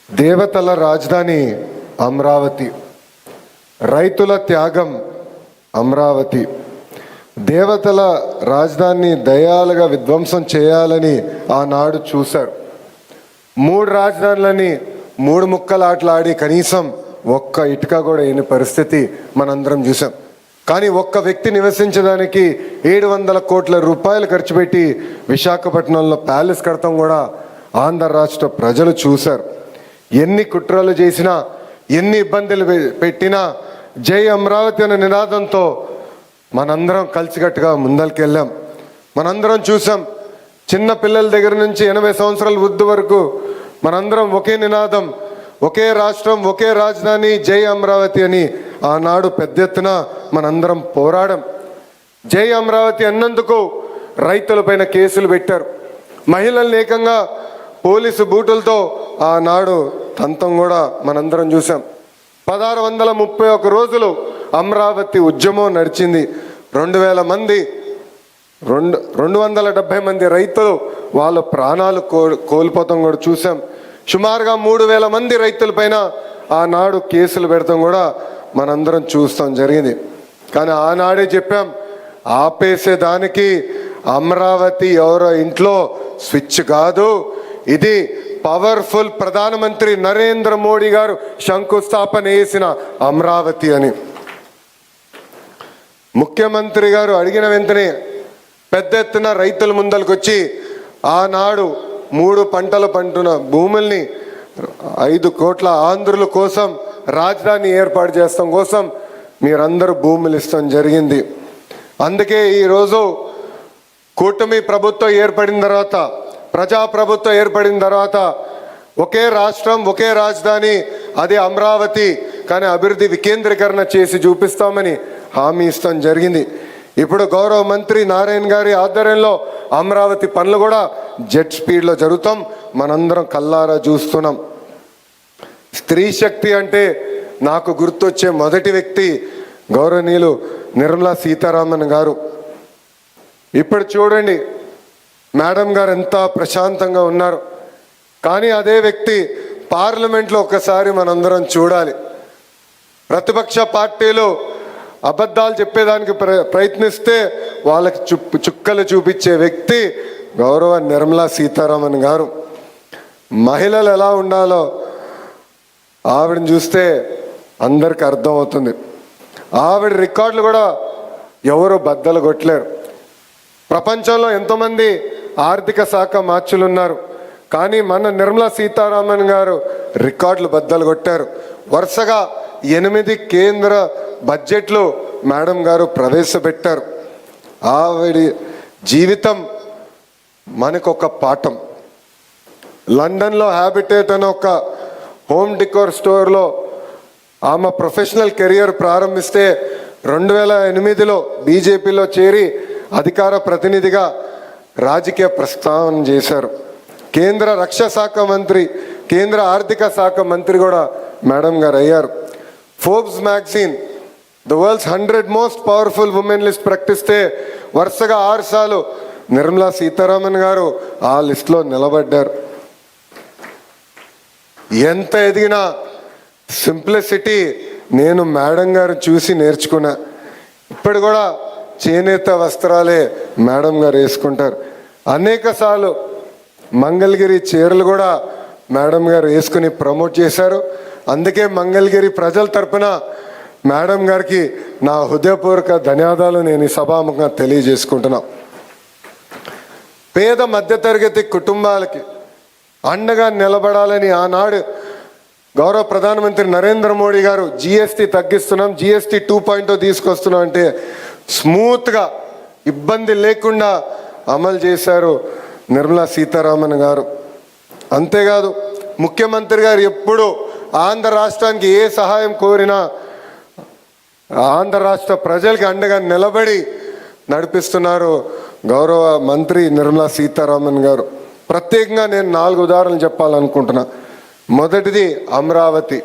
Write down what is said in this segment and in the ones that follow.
దేవతల రాజధాని అమరావతి, రైతుల త్యాగం అమరావతి. దేవతల రాజధానిని దయాలుగా విధ్వంసం చేయాలని ఆనాడు చూశారు. 3 రాజధానులని 3 ముక్కలాటలాడి కనీసం ఒక్క ఇటుక కూడా అయిన పరిస్థితి మనందరం చూసాం. కానీ ఒక్క వ్యక్తి నివసించడానికి 700 కోట్ల రూపాయలు ఖర్చు పెట్టి విశాఖపట్నంలో ప్యాలెస్ కడతాం కూడా ఆంధ్ర రాష్ట్ర ప్రజలు చూశారు. ఎన్ని కుట్రలు చేసినా, ఎన్ని ఇబ్బందులు పెట్టినా జై అమరావతి అనే నినాదంతో మనందరం కలిసికట్టుగా ముందరికెళ్ళాం. మనందరం చూసాం. చిన్న పిల్లల దగ్గర నుంచి 80 సంవత్సరాల వృద్ధి వరకు మనందరం ఒకే నినాదం, ఒకే రాష్ట్రం, ఒకే రాజధాని, జై అమరావతి అని ఆనాడు పెద్ద ఎత్తున మనందరం పోరాడం. జై అమరావతి అన్నందుకు రైతులపైన కేసులు పెట్టారు. మహిళల్ని ఏకంగా పోలీసు బూటులతో ఆనాడు తంతం కూడా మనందరం చూసాం. 1631 రోజులు అమరావతి ఉద్యమం నడిచింది. 2000 మంది 270 మంది రైతులు వాళ్ళ ప్రాణాలు కోల్పోతాం కూడా చూసాం. సుమారుగా 3000 మంది రైతులపైన ఆనాడు కేసులు పెడతాం కూడా మనందరం చూస్తాం జరిగింది. కానీ ఆనాడే చెప్పాం, ఆపేసేదానికి అమరావతి ఎవరో ఇంట్లో స్విచ్ కాదు, ఇది పవర్ఫుల్ ప్రధానమంత్రి నరేంద్ర మోడీ గారు శంకుస్థాపన చేసిన అమరావతి అని. ముఖ్యమంత్రి గారు అడిగిన వెంటనే పెద్ద ఎత్తున రైతుల ముందలకొచ్చి ఆనాడు 3 పంటలు పంటున్న భూముల్ని 5 కోట్ల ఆంధ్రుల కోసం రాజధాని ఏర్పాటు చేస్తాం కోసం మీరందరూ భూములు ఇస్తాం జరిగింది. అందుకే ఈరోజు కూటమి ప్రభుత్వం ఏర్పడిన తర్వాత, ప్రజాప్రభుత్వం ఏర్పడిన తర్వాత ఒకే రాష్ట్రం, ఒకే రాజధాని, అది అమరావతి. కానీ అభివృద్ధి వికేంద్రీకరణ చేసి చూపిస్తామని హామీ ఇస్తాం జరిగింది. ఇప్పుడు గౌరవ మంత్రి నారాయణ గారి ఆధ్వర్యంలో అమరావతి పనులు కూడా జెట్ స్పీడ్లో జరుగుతాం, మనందరం కల్లారా చూస్తున్నాం. స్త్రీ శక్తి అంటే నాకు గుర్తొచ్చే మొదటి వ్యక్తి గౌరవనీయులు నిర్మలా సీతారామన్ గారు. ఇప్పుడు చూడండి మేడం గారు ఎంత ప్రశాంతంగా ఉన్నారు. కానీ అదే వ్యక్తి పార్లమెంట్లో ఒకసారి మనందరం చూడాలి. ప్రతిపక్ష పార్టీలు అబద్ధాలు చెప్పేదానికి ప్రయత్నిస్తే వాళ్ళకి చుక్కలు చూపించే వ్యక్తి గౌరవ నిర్మలా సీతారామన్ గారు. మహిళలు ఎలా ఉండాలో ఆవిడని చూస్తే అందరికి అర్థమవుతుంది. ఆవిడ రికార్డులు కూడా ఎవరు బద్దలు కొట్టలేరు. ప్రపంచంలో ఎంతోమంది ఆర్థిక శాఖ మార్చులు ఉన్నారు, కానీ మన నిర్మలా సీతారామన్ గారు రికార్డులు బద్దలు కొట్టారు. వరుసగా 8 కేంద్ర బడ్జెట్లు మేడం గారు ప్రవేశపెట్టారు. ఆవిడ జీవితం మనకొక పాఠం. లండన్లో హ్యాబిటేట్ అనే ఒక హోమ్ డెకోర్ స్టోర్లో ఆమె ప్రొఫెషనల్ కెరియర్ ప్రారంభిస్తే 2008లో బీజేపీలో చేరి అధికార ప్రతినిధిగా రాజకీయ ప్రస్తావన చేశారు. కేంద్ర రక్షణ శాఖ మంత్రి, కేంద్ర ఆర్థిక శాఖ మంత్రి కూడా మేడం గారు అయ్యారు. Forbes magazine the world's 100 most powerful women list ప్రకటిస్తే వరుసగా 6 సార్లు నిర్మలా సీతారామన్ గారు ఆ లిస్టులో నిలబడ్డారు. ఎంత ఎదిగినా సింప్లిసిటీ నేను మేడం గారు చూసి నేర్చుకున్నా. ఇప్పుడు కూడా చేనేత వస్త్రాలే మేడం గారు వేసుకుంటారు. అనేక సార్లు మంగళగిరి చీరలు కూడా మేడం గారు వేసుకుని ప్రమోట్ చేశారు. అందుకే మంగళగిరి ప్రజల తరపున మేడం గారికి నా హృదయపూర్వక ధన్యవాదాలు నేను ఈ సభాముఖంగా తెలియజేసుకుంటున్నా. పేద మధ్యతరగతి కుటుంబాలకి అండగా నిలబడాలని ఆనాడు గౌరవ ప్రధానమంత్రి నరేంద్ర మోడీ గారు జిఎస్టీ తగ్గిస్తున్నాం, జిఎస్టీ 2.0 తీసుకొస్తున్నాం అంటే స్మూత్గా ఇబ్బంది లేకుండా అమలు చేశారు నిర్మలా సీతారామన్ గారు. అంతేకాదు ముఖ్యమంత్రి గారు ఎప్పుడు ఆంధ్ర రాష్ట్రానికి ఏ సహాయం కోరినా ఆంధ్ర రాష్ట్ర ప్రజలకి అండగా నిలబడి నడిపిస్తున్నారు గౌరవ మంత్రి నిర్మలా సీతారామన్ గారు. ప్రత్యేకంగా నేను 4 ఉదాహరణలు చెప్పాలనుకుంటున్నా. మొదటిది అమరావతి.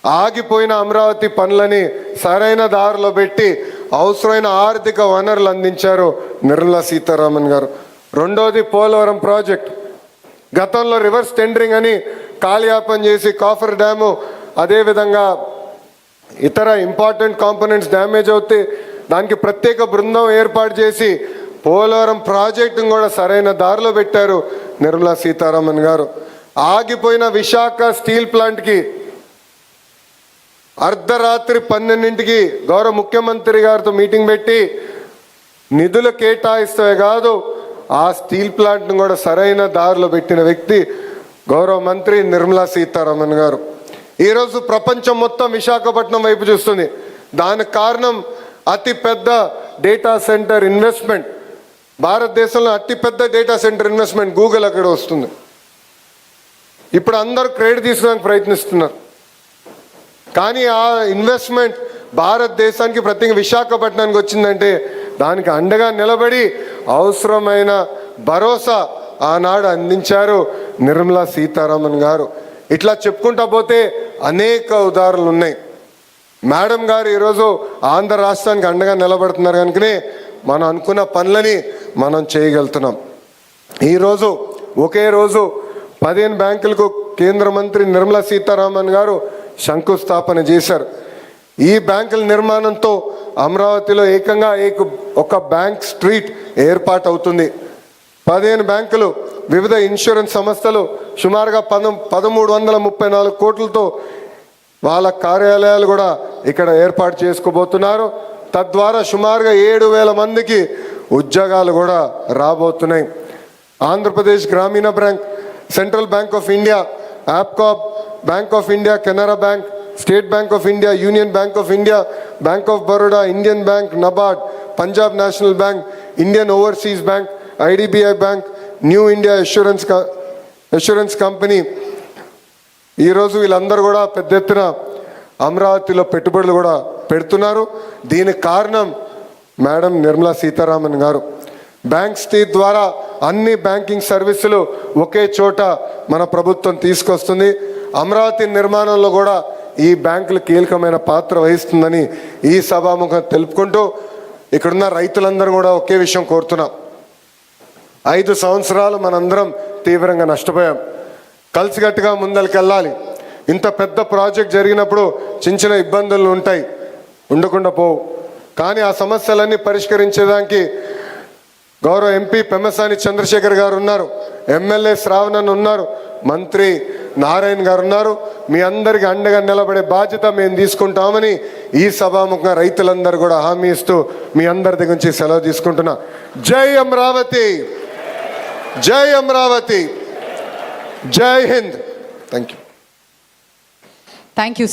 ఆగిపోయిన అమరావతి పనులని సరైన దారిలో పెట్టి అవసరమైన ఆర్థిక వనరులు అందించారు నిర్మలా సీతారామన్ గారు. రెండోది పోలవరం ప్రాజెక్ట్. గతంలో రివర్స్ టెండరింగ్ అని కాలయాపన చేసి కాఫర్ డ్యాము, అదేవిధంగా ఇతర ఇంపార్టెంట్ కాంపోనెంట్స్ డ్యామేజ్ అవుతే దానికి ప్రత్యేక బృందం ఏర్పాటు చేసి పోలవరం ప్రాజెక్టును కూడా సరైన దారిలో పెట్టారు నిర్మలా సీతారామన్ గారు. ఆగిపోయిన విశాఖ స్టీల్ ప్లాంట్కి అర్ధరాత్రి 12ంటికి గౌరవ ముఖ్యమంత్రి గారితో మీటింగ్ పెట్టి నిధులు కేటాయిస్తే కాదు, ఆ స్టీల్ ప్లాంట్ను కూడా సరైన దారిలో పెట్టిన వ్యక్తి గౌరవ మంత్రి నిర్మలా సీతారామన్ గారు. ఈరోజు ప్రపంచం మొత్తం విశాఖపట్నం వైపు చూస్తుంది. దానికి కారణం అతిపెద్ద డేటా సెంటర్ ఇన్వెస్ట్మెంట్. భారతదేశంలో అతిపెద్ద డేటా సెంటర్ ఇన్వెస్ట్మెంట్ గూగుల్ అక్కడ వస్తుంది. ఇప్పుడు అందరూ క్రెడిట్ తీసుకోవడానికి ప్రయత్నిస్తున్నారు. కానీ ఆ ఇన్వెస్ట్మెంట్ భారతదేశానికి ప్రత్యేక విశాఖపట్నానికి వచ్చిందంటే దానికి అండగా నిలబడి అవసరమైన భరోసా ఆనాడు అందించారు నిర్మలా సీతారామన్ గారు. ఇట్లా చెప్పుకుంటా పోతే అనేక ఉదాహరణలు ఉన్నాయి. మేడం గారు ఈరోజు ఆంధ్ర రాష్ట్రానికి అండగా నిలబడుతున్నారు కనుకనే మనం అనుకున్న పనులని మనం చేయగలుగుతున్నాం. ఈరోజు ఒకే రోజు 15 బ్యాంకులకు కేంద్ర మంత్రి నిర్మలా సీతారామన్ గారు శంకుస్థాపన చేశారు. ఈ బ్యాంకుల నిర్మాణంతో అమరావతిలో ఏకంగా ఒక బ్యాంక్ స్ట్రీట్ ఏర్పాటు అవుతుంది. 15 బ్యాంకులు, వివిధ ఇన్సూరెన్స్ సంస్థలు సుమారుగా 1334 కోట్లతో వాళ్ళ కార్యాలయాలు కూడా ఇక్కడ ఏర్పాటు చేసుకోబోతున్నారు. తద్వారా సుమారుగా 7,000 మందికి ఉద్యోగాలు కూడా రాబోతున్నాయి. Andhra Pradesh Grameena Bank, Central Bank of India, Apcob, Bank of India, Canara Bank, State Bank of India, Union Bank of India, Bank of Baroda, Indian Bank, NABARD, Punjab National Bank, Indian Overseas Bank, IDBI Bank, New India Assurance Company, ఈరోజు వీళ్ళందరూ కూడా పెద్ద ఎత్తున అమరావతిలో పెట్టుబడులు కూడా పెడుతున్నారు. దీనికి కారణం మేడం నిర్మలా సీతారామన్ గారు. బ్యాంక్ స్టేట్ ద్వారా అన్ని బ్యాంకింగ్ సర్వీసులు ఒకే చోట మన ప్రభుత్వం తీసుకొస్తుంది. అమరావతి నిర్మాణంలో కూడా ఈ బ్యాంకులు కీలకమైన పాత్ర వహిస్తుందని ఈ సభాముఖం తెలుపుకుంటూ ఇక్కడున్న రైతులందరూ కూడా ఒకే విషయం కోరుతున్నాం. 5 సంవత్సరాలు మనందరం తీవ్రంగా నష్టపోయాం. కలిసికట్టుగా ముందరికెళ్ళాలి. ఇంత పెద్ద ప్రాజెక్ట్ జరిగినప్పుడు చిన్న ఇబ్బందులు ఉంటాయి, ఉండకుండా పోవు. కానీ ఆ సమస్యలన్నీ పరిష్కరించేదానికి గౌరవ ఎంపీ పెమ్మసాని చంద్రశేఖర్ గారు ఉన్నారు, ఎమ్మెల్యే శ్రావణన్ ఉన్నారు, మంత్రి నారాయణ గారు ఉన్నారు. మీ అందరికీ అండగా నిలబడే బాధ్యత మేము తీసుకుంటామని ఈ సభాముఖంగా రైతులందరూ కూడా హామీ ఇస్తూ మీ అందరి దగ్గర నుంచి సెలవు తీసుకుంటున్నా. జై అమరావతి, జై అమరావతి, జై హింద్. Thank you.